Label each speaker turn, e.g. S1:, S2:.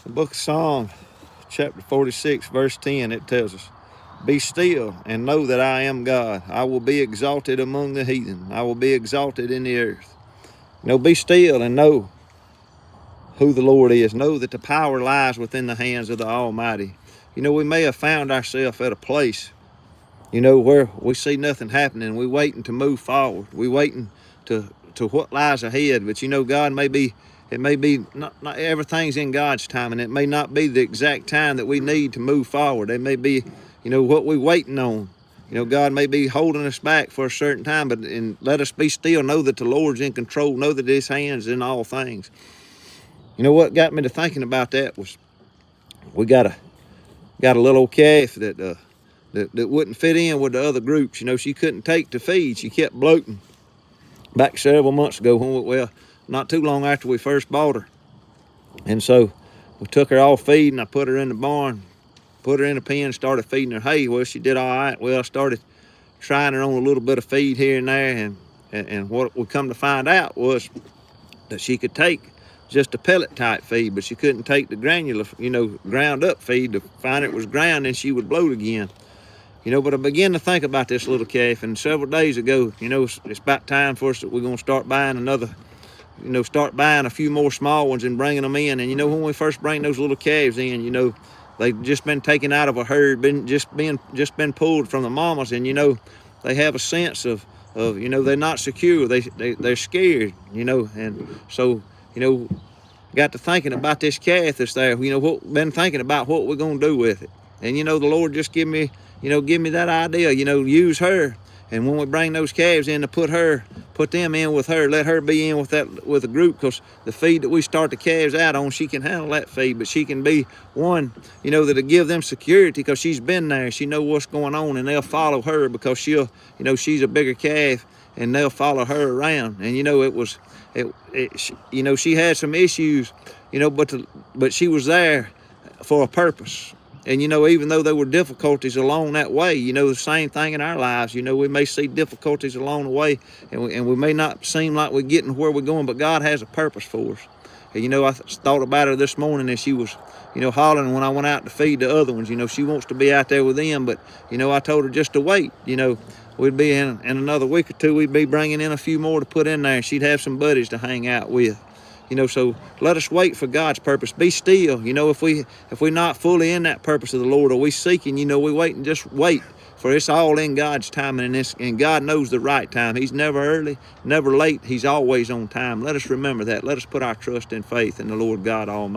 S1: The book of Psalms, chapter 46, verse 10, it tells us, "Be still and know that I am God. I will be exalted among the heathen. I will be exalted in the earth." Be still and know who the Lord is. Know that the power lies within the hands of the Almighty. We may have found ourselves at a place, where we see nothing happening. We waiting to move forward. We waiting to what lies ahead. But God it may be not everything's in God's time, and it may not be the exact time that we need to move forward. It may be, what we're waiting on. God may be holding us back for a certain time, but let us be still. Know that the Lord's in control. Know that His hands in all things. What got me to thinking about that was we got a little old calf that wouldn't fit in with the other groups. She couldn't take to feed. She kept bloating. Back several months ago, not too long after we first bought her. And so we took her off feeding. I put her in the barn, put her in a pen, started feeding her hay. Well, she did all right. Well, I started trying her on a little bit of feed here and there, and what we come to find out was that she could take just a pellet type feed, but she couldn't take the granular, ground up feed. To find it was ground, and she would bloat again. But I began to think about this little calf, and several days ago, it's about time for us that we're going to start buying start buying a few more small ones and bringing them in. And when we first bring those little calves in, they've just been taken out of a herd, been pulled from the mamas, and they have a sense of they're not secure. They're scared, and so got to thinking about this calf that's there. Been thinking about what we're gonna do with it. And the Lord just give me that idea. Use her. And when we bring those calves in, to put them in with her, let her be in with a group, because the feed that we start the calves out on, she can handle that feed, but she can be one, that'll give them security, because she's been there. She know what's going on, and they'll follow her because she's a bigger calf, and they'll follow her around. And she had some issues, but she was there for a purpose. And even though there were difficulties along that way, the same thing in our lives. We may see difficulties along the way, and we may not seem like we're getting where we're going, but God has a purpose for us. And I thought about her this morning, and she was hollering when I went out to feed the other ones. She wants to be out there with them, but I told her just to wait. We'd be in another week or two, we'd be bringing in a few more to put in there, and she'd have some buddies to hang out with. So let us wait for God's purpose. Be still. If we're not fully in that purpose of the Lord, or we seeking, we wait and just wait, for it's all in God's time, and God knows the right time. He's never early, never late. He's always on time. Let us remember that. Let us put our trust and faith in the Lord God Almighty.